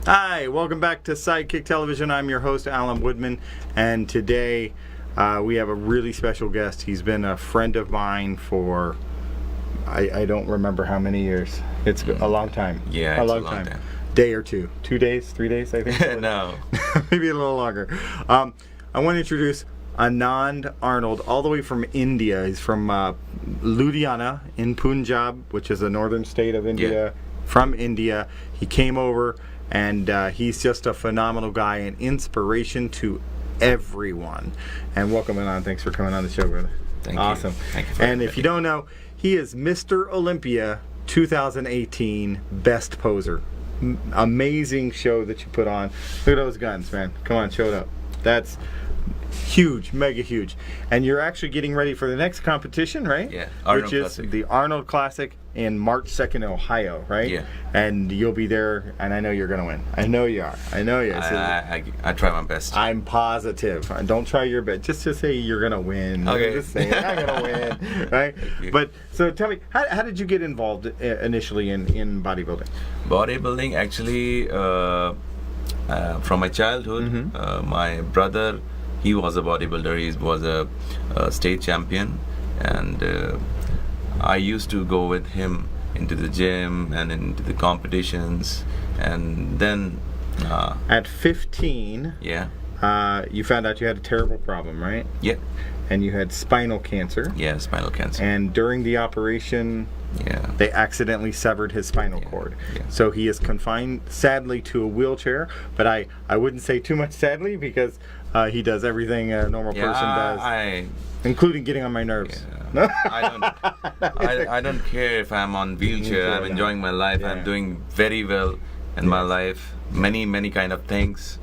Hi, welcome back to Sidekick Television. I'm your host, Alan Woodman, and today we have a really special guest. He's been a friend of mine for, I don't remember how many years. It's a long time. Yeah, a long time. Day or two. 2 days, 3 days, I think? No. Maybe a little longer. I want to introduce Anand Arnold, all the way from India. He's from Ludhiana in Punjab, which is a northern state of India. Yeah. From India. He came over, and he's just a phenomenal guy, an inspiration to everyone. And welcome, Anand. Thanks for coming on the show, brother. Thank awesome. you. Thank you. And if you don't know, he is Mr. Olympia 2018 Best Poser. Amazing show that you put on. Look at those guns, man. Come on, show it up. That's huge, mega huge. And you're actually getting ready for the next competition, right? Yeah, Arnold which is Classic. the Arnold Classic in March 2nd in Ohio, right? Yeah. And you'll be there, and I know you're going to win. I know you are. I know you. I try my best. I'm positive. Don't try your best. Just to say you're going to win. Okay. Just say I'm going to win, right? But so tell me, how did you get involved initially in bodybuilding? Bodybuilding, actually, from my childhood, my brother, he was a bodybuilder. He was a state champion, and I used to go with him into the gym and into the competitions. And then at 15, yeah, you found out you had a terrible problem, right? yeah, And you had spinal cancer. yeah, spinal cancer. And during the operation, Yeah, they accidentally severed his spinal cord. yeah. So he is confined, sadly, to a wheelchair. But I wouldn't say too much sadly, because he does everything a normal person does, including getting on my nerves. Yeah. I don't care if I'm on wheelchair. I'm enjoying my life. Yeah. I'm doing very well in my life. Many kind of things.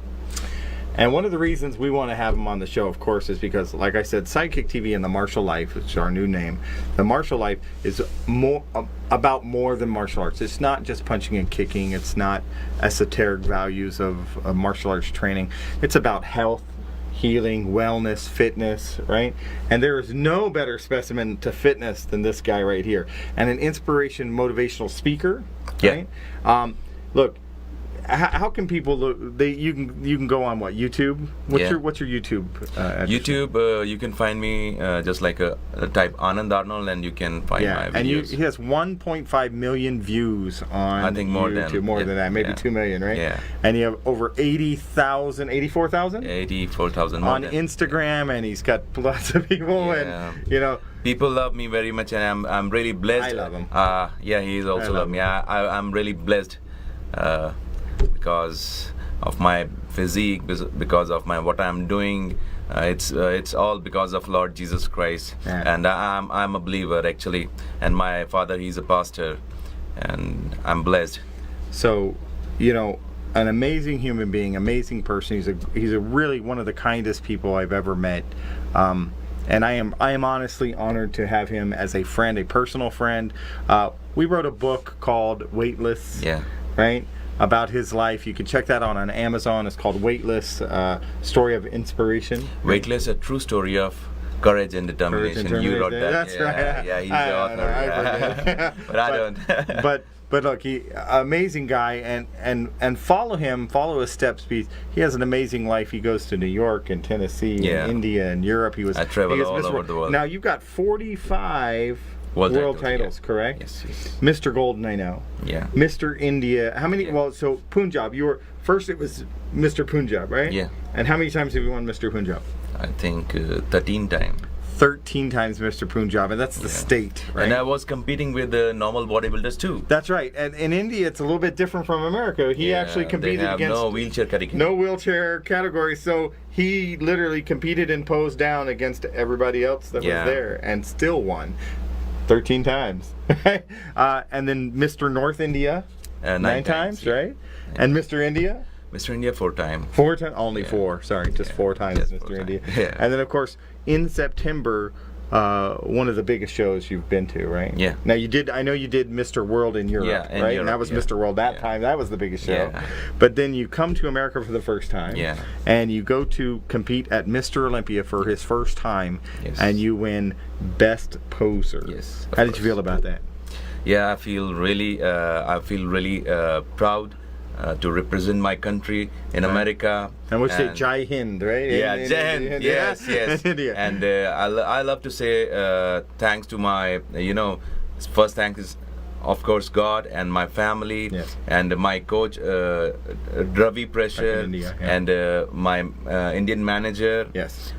And one of the reasons we want to have him on the show, of course, is because, like I said, Sidekick TV and the Martial Life, which is our new name, the Martial Life is about more than martial arts. It's not just punching and kicking. It's not esoteric values of martial arts training. It's about health, healing, wellness, fitness, right? And there is no better specimen to fitness than this guy right here, and an inspiration, motivational speaker. Yeah. Right? Look, how can people look? You can go on what, YouTube? What's your YouTube? YouTube, you can find me just like a type Anand Arnold, and you can find my videos. And he has 1.5 million views on I think more YouTube, than that, maybe 2 million, right? Yeah. And you have over 84,000 84,000 on Instagram, and he's got lots of people, and people love me very much, and I'm really blessed. I love him. Yeah, he's also love me. I'm really blessed because of my physique, because of what I'm doing. It's all because of Lord Jesus Christ, and I'm a believer actually. And my father, he's a pastor, and I'm blessed. So, an amazing human being, amazing person. He's a really one of the kindest people I've ever met. And I am honestly honored to have him as a friend, a personal friend. We wrote a book called Weightless. Yeah. Right? About his life. You can check that out on Amazon. It's called Weightless, Story of Inspiration. Weightless, a true story of courage and determination. You wrote that. That's right. Yeah, he's the author. But I don't. But look, amazing guy, and follow him, follow his steps. He has an amazing life. He goes to New York and Tennessee and India and Europe. I travel all over the world. Now you've got 45 world titles, correct? Yes. Mr. Golden, I know. Yeah. Mr. India. How many? Yeah. Well, so Punjab. You were first. It was Mr. Punjab, right? Yeah. And how many times have you won Mr. Punjab? I think 13 times. 13 times Mr. Punjab, and that's the state, right? And I was competing with the normal bodybuilders too. That's right. And in India, it's a little bit different from America. He actually competed they have against no wheelchair category. No wheelchair category. So he literally competed and posed down against everybody else that was there, and still won 13 times. And then Mr. North India, 9 times, right? Yeah. And Mr. India. Mr. India 4 times. 4 times? Only 4. Sorry, just 4 times, just Mr. India. Yeah. And then, of course, in September, one of the biggest shows you've been to, right? Yeah. Now I know you did Mr. World in Europe, right? Europe, and that was Mr. World that time. That was the biggest show. Yeah. But then you come to America for the first time. Yeah. And you go to compete at Mr. Olympia for his first time. Yes. And you win Best Poser. Yes. How did you feel about that? Yeah, I feel really proud to represent my country in America. And we say Jai Hind, right? Yeah, Jai Hind. Yes, yes. And I love to say thanks to my, first thanks is of course God and my family, yes, and my coach Ravi Pressure, India, yeah, and my Indian manager, yes,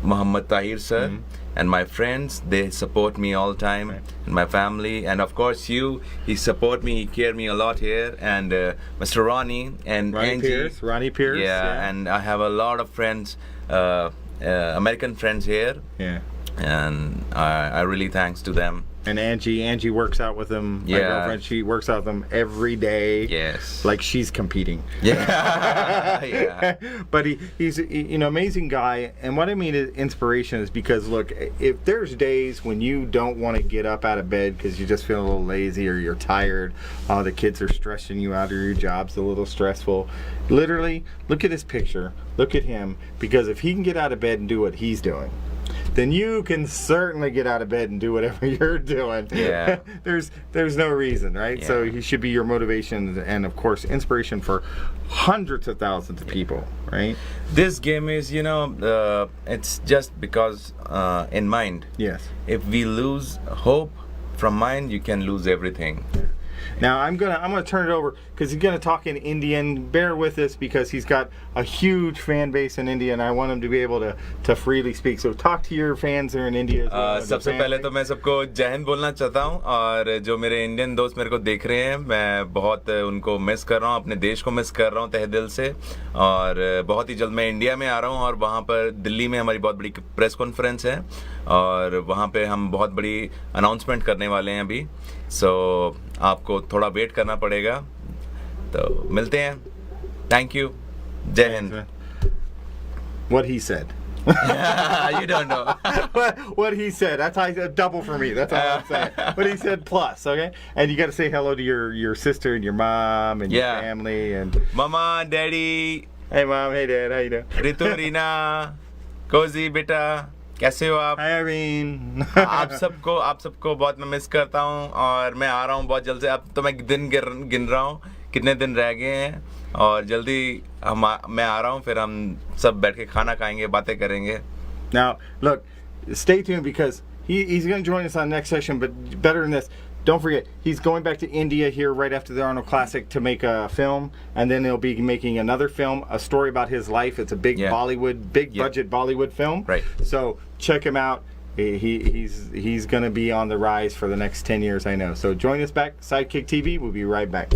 Muhammad Tahir sir, and my friends. They support me all the time, right, and my family, and of course he support me, he care me a lot here, and Mr. Ronnie and Angie, Ronnie Pierce, yeah, and I have a lot of friends, American friends here, yeah, and I really thanks to them. And Angie works out with him. My Yeah. girlfriend, she works out with him every day. Yes. Like she's competing. Yeah. Yeah. But he's amazing guy. And what I mean is inspiration is because look, if there's days when you don't want to get up out of bed because you just feel a little lazy or you're tired, the kids are stressing you out or your job's a little stressful, literally look at his picture, look at him, because if he can get out of bed and do what he's doing, then you can certainly get out of bed and do whatever you're doing. Yeah. There's no reason, right? Yeah. So he should be your motivation and of course inspiration for hundreds of thousands of people, right? This game is, it's just because in mind. Yes. If we lose hope from mind, you can lose everything. Now I'm gonna turn it over because he's gonna talk in Indian. Bear with us because he's got a huge fan base in India, and I want him to be able to freely speak. So talk to your fans there in India. सबसे पहले तो मैं सबको जय हिंद बोलना चाहता हूँ, और जो मेरे इंडियन दोस्त मेरे को देख रहे हैं, मैं बहुत उनको मिस कर रहा हूँ, अपने देश को मिस कर रहा हूँ तहे दिल से, और बहुत ही जल्द मैं इंडिया में आ रहा हूँ, और वहाँ पर दिल्ली में हमारी बहुत बड़ी प्रेस कॉन्फ्रेंस है, और वहाँ पे हम बहुत बड़ी अनाउंसमेंट करने वाले हैं अभी, सो आपको थोड़ा वेट करना पड़ेगा, तो मिलते हैं, थैंक यू, जय Hind. What he said. You don't know. What he said. That's how double for me. That's all I'm saying. But he said plus, okay? And you got to say hello to your sister and your mom and your family and Mama, Daddy. Hey mom, hey dad, how you doing? Ritu, Rina, Cozy, बेटा, कैसे हो आप? Hi Irene. आप सबको बहुत मैं miss करता हूँ, और मैं आ रहा हूँ बहुत जल्द से. अब तो मैं दिन गिन रहा हूँ कितने दिन रह गए हैं, और जल्दी मैं आ रहा हूँ, फिर हम सब बैठ के खाना खाएंगे, बातें करेंगे. Now, look, stay tuned because he's going to join us on the next session, but better than this, don't forget, he's going back to India here right after the Arnold Classic to make a film, and then he'll be making another film, a story about his life. It's a big budget Bollywood film. Right. So check him out. He's going to be on the rise for the next 10 years, I know. So join us back, Sidekick TV. We'll be right back.